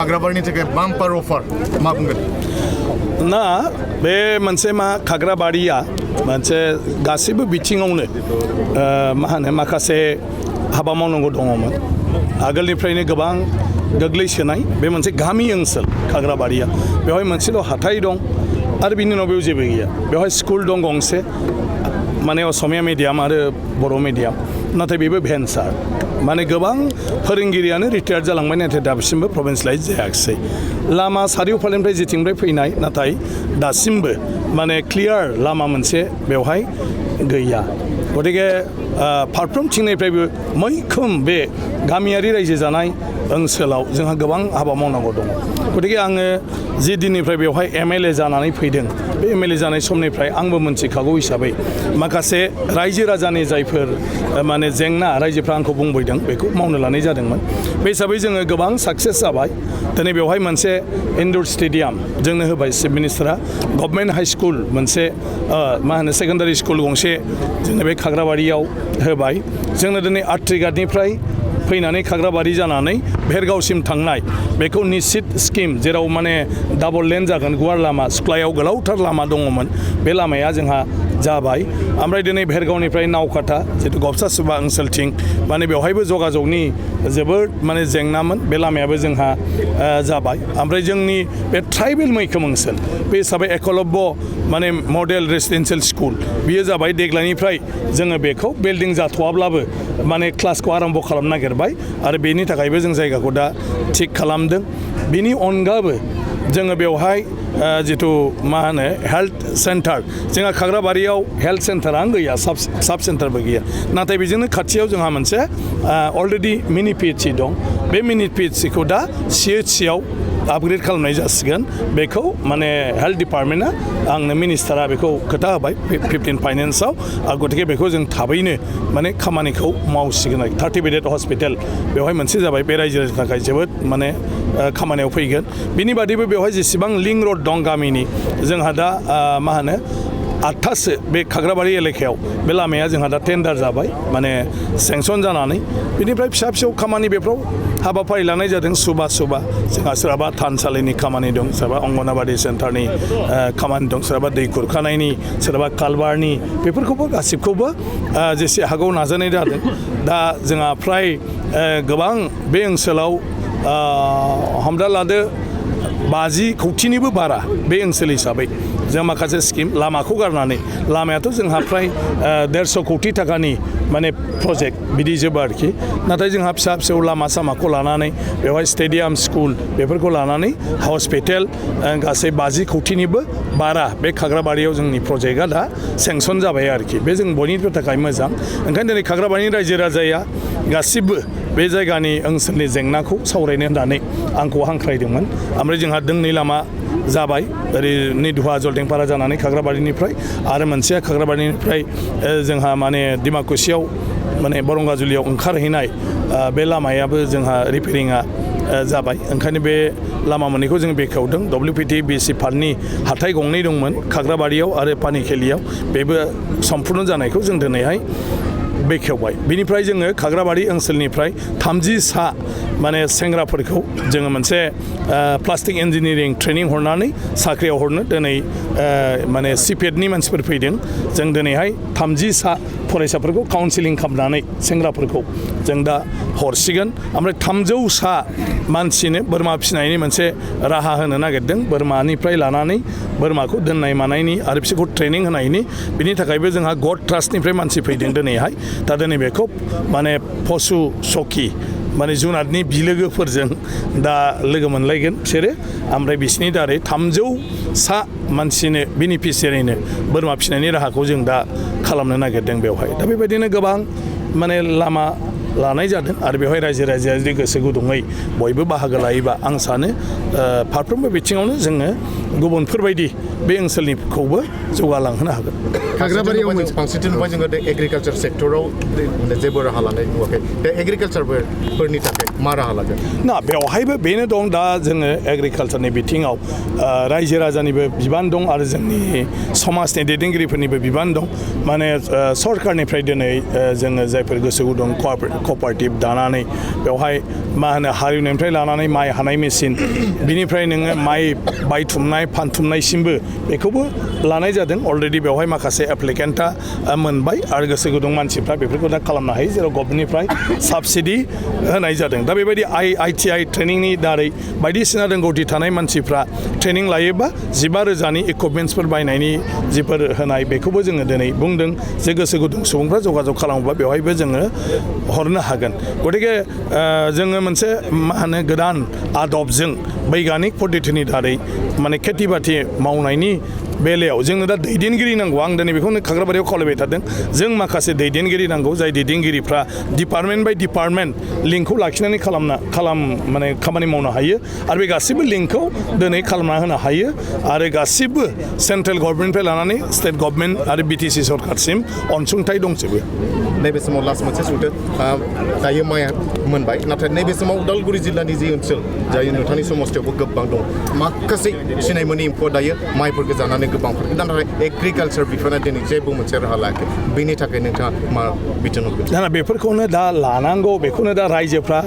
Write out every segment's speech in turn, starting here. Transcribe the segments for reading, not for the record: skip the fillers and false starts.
खाग्राबारिनि थाखाय बाम्पार अफार मा बुंगोन ना बे मोनसे मा खाग्राबारिया मोनसे गासैबो बिथिङावनो मा होनो माखासे हाबा मावनांगौ दङमोन आगोलनिफ्रायनो गोबां गोग्लैसोनाय बे मोनसे गामि ओनसोल खाग्राबारिया बेवहाय मोनसेल' हाथाय दं आरो बिनि उनाव बेयाव जेबो गैया बेवहाय स्कुल दं गंसे माने असमिया मिडियाम आरो बर' मिडियाम नाथाय बेबो भेन्सार माने गोबां फोरोंगिरियानो रिटायार्ड जालांबाय नाथाय दासिमबो प्रभिन्सियेलाइज जायाखिसै लामा सारिय'फालेनिफ्राय जेथिंनिफ्राय फैनाय नाथाय दासिमबो माने क्लियार लामा मोनसे बेवहाय गैया गतिके फारफ्रोमथिंनिफ्रायबो मैखोम बे गामियारि रायजो जानाय ओनसोलाव जोंहा गोबां हाबा मावनांगौ दङ गतिके आङो जि दिननिफ्राय बेवहाय एमएलए जानानै फैदों बे एमएलए जानाय समनिफ्राय आंबो मोनथिखागौ हिसाबै माखासे रायजो राजानि जायफोर माने जेंना रायजोफ्रा आंखौ बुंबोदों बेखौ मावनो लानाय जादोंमोन बे हिसाबै जोङो गोबां साक्सेस जाबाय दिनै बेवहाय मोनसे इनडोर स्टेडियाम जोंनो होबाय चिफ मिनिस्टारा गभर्नमेन्ट हाइ स्कुल मोनसे मा होनो सेकेन्डारि स्कुल गंसे जोंनो बे खाग्राबारियाव होबाय जोंनो दिनै आट्रिघाटनिफ्राय फैनानै खाग्राबारि जानानै भेरगावसिम थांनाय बेखौ निश्चित स्किम जेराव माने डाबल लेन जागोन गुवार लामा सिख्लायाव गोलावथार लामा दङमोन बे लामाया जोंहा जाबाय ओमफ्राय दिनै भेरगावनिफ्राय नावकाटा जितु गबसासुबा ओनसोलथिं माने बेवहायबो जगाजगनि जोबोद माने जेंनामोन बे लामायाबो जोंहा जाबाय ओमफ्राय जोंनि बे ट्राइबेल मैखोम ओनसोल बे हिसाबै एकलव्य माने मडेल रेसिडेन्सियेल स्कुल बियो जाबाय देग्लायनिफ्राय जोङो बेखौ बिल्डिं जाथ'वाब्लाबो माने क्लासखौ आरम्भ खालामनो नागिरबाय आरो बेनि थाखायबो जों जायगाखौ दा थिग खालामदों बिनि अनगाबो जोङो बेवहाय जितु मा होनो हेल्थ सेन्टार जोंहा खाग्राबारियाव हेल्थ सेन्टारानो गैया साब सेन्टारबो गैया नाथाय बेजोंनो खाथियाव जोंहा मोनसे अलरेडि मिनि पिएचसि दं बे मिनि पिएचसिखौ दा सिएचसिआव आपग्रेड खालामनाय जासिगोन बेखौ माने हेल्थ डिपार्टमेन्टआ आंनो मिनिस्टारा बेखौ खोथा होबाय 15 फाइनेन्सआव गतिके बेखौ जों थाबैनो माने खामानिखौ मावसिगोन आरो 30 बेडेड हस्पिटाल बेवहाय मोनसे जाबाय बे रायजोनि थाखाय जोबोद माने खामानियाव फैगोन बिनि बादैबो बेवहाय जेसेबां लिंक रड दं गामिनि जोंहा दा मा होनो 8थासो बे खाग्राबारि एलेकायाव बे लामाया जोंहा दा टेन्डार जाबाय माने सेंसन जानानै बिनिफ्राय फिसा फिसौ खामानि बेफ्राव हाबाफारि लानाय जादों सुबा जोंहा सोरहाबा थानसालिनि खामानि दं सोरहाबा अंगनाबादि सेन्टारनि खामानि दं सोरहाबा दै खुरखानायनि सोरहाबा कालबारनि बेफोरखौबो गासिबखौबो जेसे हागौ नाजानाय जादों दा जोंहा फ्राय गोबां बे ओनसोलाव हमना लादो 50 कौटिनिबो बारा बे ओनसोल हिसाबै जों माखासे स्किम लामाखौ गारनानै लामायाथ' जोंहा फ्राय 150 कौटि थाखानि माने प्रजेक्ट बिदि जोबो आरोखि नाथाय जोंहा फिसा फिसौ लामा सामाखौ लानानै बेवहाय स्टेडियाम स्कुल बेफोरखौ लानानै हस्पिटेल गासै 50 कौटिनिबो बारा बे खाग्राबारियाव जोंनि प्रजेक्टआ दा सेंसन जाबाय आरोखि बे जों बयनिबो थाखाय मोजां ओंखायनो दिनै खाग्राबारिनि रायजो राजाया गासिबो बे जायगानि ओनसोलनि जेंनाखौ सावरायनो होननानै आंखौ हांख्रायदोंमोन ओमफ्राय जोंहा दोंनै लामा जाबाय ओरै निधुवा जलदेंपारा जानानै खाग्राबारिनिफ्राय आरो मोनसेया खाग्राबारिनिफ्राय जोंहा माने डिमाकुसियाव माने बरंगाजुलियाव ओंखारहैनाय बे लामायाबो जोंहा रिपेरिंआ जाबाय ओंखायनो बे लामा मोननैखौ जों बेखेवदों WPT BC फान्डनि हाथाय गंनै दंमोन खाग्राबारियाव आरो पानिखेलियाव बेबो सम्पुर्ण जानायखौ जों दिनैहाय बेखेवबाय बिनिफ्राय जोङो खाग्राबारि ओनसोलनिफ्राय 30 सा माने सेंग्राफोरखौ जोङो मोनसे प्लास्टिक इन्जिनियारिं ट्रेनिं हरनानै साख्रियाव हरनो दिनै माने सिपेटनि मानसिफोर फैदों जों दिनैहाय 30 सा फरायसाफोरखौ काउन्सिलिं खालामनानै सेंग्राफोरखौ जों दा हरसिगोन ओमफ्राय 300 सा मानसिनो बोरमा फिसिनायनि मोनसे राहा होनो नागिरदों बोरमानिफ्राय लानानै बोरमाखौ दोननाय मानायनि आरो बिसोरखौ ट्रेनिं होनायनि बिनि थाखायबो जोंहा गड ट्रास्टनिफ्राय मानसि फैदों दिनैहाय दा दिनै बेखौ माने पशु सखि माने जुनादनि बिलोगोफोरजों दा लोगो मोनलायगोन बिसोरो ओमफ्राय बिसोरनि दारै 300 सा मानसिनो बेनिफिसियारिनो बोरमा फिसिनायनि राहाखौ जों दा खालामनो नागिरदों बेवहाय दा बेबायदिनो गोबां माने लामा लानाय जादों आरो बेवहाय रायजो राजाया जुदि गोसो गुदुङै बयबो बाहागो लायोबा आं सानो फारफ्रोमबो बिथिङावनो जोङो गुबुनफोरबायदि बे ओनसोलनिखौबो जौगालांहोनो हागोन खाग्राबारियाव फारसेथिंनिफ्राय जोङो एग्रिकालचार सेक्टराव जेबो राहा लानाय नुवाखै बे एग्रिकालचारफोरनि थाखाय मा राहा लागोन ना बेवहायबो बेनो दं दा जोङो एग्रिकालचारनि बिथिङाव रायजो राजानिबो बिबान दं आरो जोंनि समाजनि दैदेनगिरिफोरनिबो बिबान दं माने सरकारनिफ्राय दिनै जोङो जायफोर गोसो गुदुं कपारेटिभ दानानै बेवहाय मा होनो हालेवनायनिफ्राय लानानै माइ हानाय मेसिन बिनिफ्राय नोङो माइ बायथुमनाय फानथुमनायसिमबो बेखौबो लानाय जादों अलरेडि बेवहाय माखासे एप्लिकेन्टआ मोनबाय आरो गोसो गुदुं मानसिफ्रा बेफोरखौ दा खालामनो हायो जेराव गभर्नमेन्टनिफ्राय साबसिडि होनाय जादों दा बेबायदि ITI ट्रेनिंनि दारै बायदिसिना रोंगौथि थानाय मानसिफ्रा ट्रेनिं लायोबा 15,000नि इकुइपमेन्ट्सफोर बायनायनि जिफोर होनाय बेखौबो जोङो दिनै बुंदों जे गोसो गुदुं सुबुंफ्रा जगाजग खालामोबा बेवहायबो जोङो हरनो हागोन गतिके जोङो मोनसे मा होनो गोदान आदबजों बैगानिक पद्धतिनि दारै माने खेथि बाथि मावनायनि बेलायाव जोंनो दा दैदेनगिरि नांगौ आं दिनै बेखौनो खाग्राबारियाव खावलायबाय थादों जों माखासे दैदेनगिरि नांगौ जाय दैदेनगिरिफ्रा डिपार्टमेन्ट बाय डिपार्टमेन्ट लिंकखौ लाखिनानै माने खामानि मावनो हायो आरो बे गासिबो लिंकखौ दिनै खालामना होनो हायो आरो गासिबो सेन्ट्रेल गभर्नमेन्टनिफ्राय लानानै स्टेट गभर्नमेन्ट आरो BTC सरकारसिम अनसुंथाइ दंजोबो नैबे समाव लास्ट मोनसे सोंथो दायो माइआ मोनबाय नाथाय नैबे समाव उदालगुरि जिल्लानि जि ओनसोल जाय नोंथांनि समस्थियावबो गोबां दं माखासे सिनाय मोनै एम्फौआ दायो माइफोरखौ जानानै गोबांफोरखौ दा नाथाय एग्रिकालचार बिफाना दिनै जेबो मोनसे राहा लायाखै बेनि थाखाय नोंथाङा मा बिथोन होगोन दा बेफोरखौनो दा लानांगौ बेखौनो दा रायजोफ्रा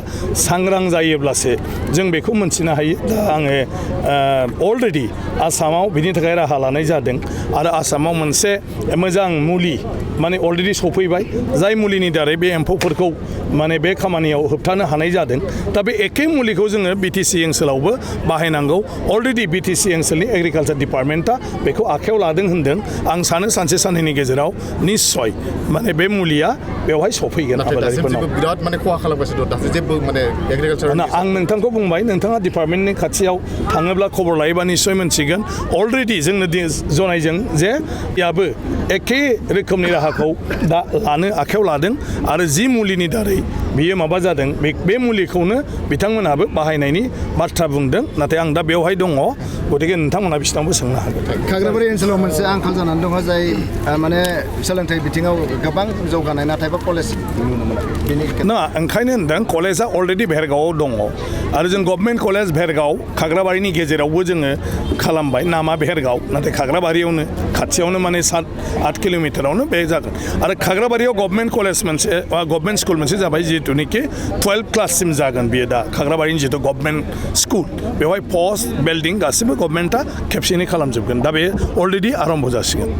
सांग्रां जायोब्लासो जों बेखौ मोनथिनो हायो दा आङो अलरेडि आसामाव बिनि थाखाय राहा लानाय जादों आरो आसामाव मोनसे मोजां मुलि माने अलरेडि सफैबाय जाय मुलिनि दारै बे एम्फौफोरखौ माने बे खामानियाव होबथानो हानाय जादों दा बे एखे मुलिखौ जोङो BTC ओनसोलावबो बाहायनांगौ अलरेडि BTC ओनसोलनि एग्रिकालचार डिपार्टमेन्टआ बेखौ आखायाव लादों होनदों आं सानो सानसे साननैनि गेजेराव निस्सय माने बे मुलिया बेवहाय सफैगोन आबादारिफोरनाव बिराद माने खहा खालामगासिनो दं दासो जेबो माने एग्रिकालचार आं नोंथांखौ बुंबाय नोंथाङा डिपार्टमेन्टनि खाथियाव थाङोब्ला खबर लायोबा निस्सय मोनसिगोन अलरेडि जोंनो जनायजों जे याबो एखे रोखोमनि राहाखौ दा लानो आखायाव लादों आरो जि मुलिनि दारै बियो माबा जादों बे मुलिखौनो बिथांमोनहाबो बाहायनायनि बाथ्रा बुंदों नाथाय आं दा बेवहाय दङ गतिके नोंथांमोनहा बिसिनावबो सोंनो हागोन खाग्राबारि ओनसोलाव मोनसे आंखाल जानानै दङ जाय माने सोलोंथाइ बिथिङाव गोबां जौगानाय नाथायबा कलेज नुनो मोना ना ओंखायनो होनदों कलेजआ अलरेडि भेरगावआव दङ आरो जों गभर्नमेन्ट कलेज भेरगाव खाग्राबारिनि गेजेरावबो जोङो खालामबाय नामा भेरगाव नाथाय खाग्राबारियावनो खाथियावनो माने 7-8 किल'मिटारावनो बे जागोन आरो खाग्राबारियाव गभर्नमेन्ट कलेज मोनसे गभर्नमेन्ट स्कुल मोनसे जाबाय जिहेतुनिखि 12 क्लाससिम जागोन बियो दा खाग्राबारिनि जिहेतु गभर्नमेन्ट स्कुल बेवहाय पस्ट बिल्डिं गासिबो गभर्नमेन्टआ खेबसेनो खालामजोबगोन दा बे अलरेडि आरम्भ जासिगोन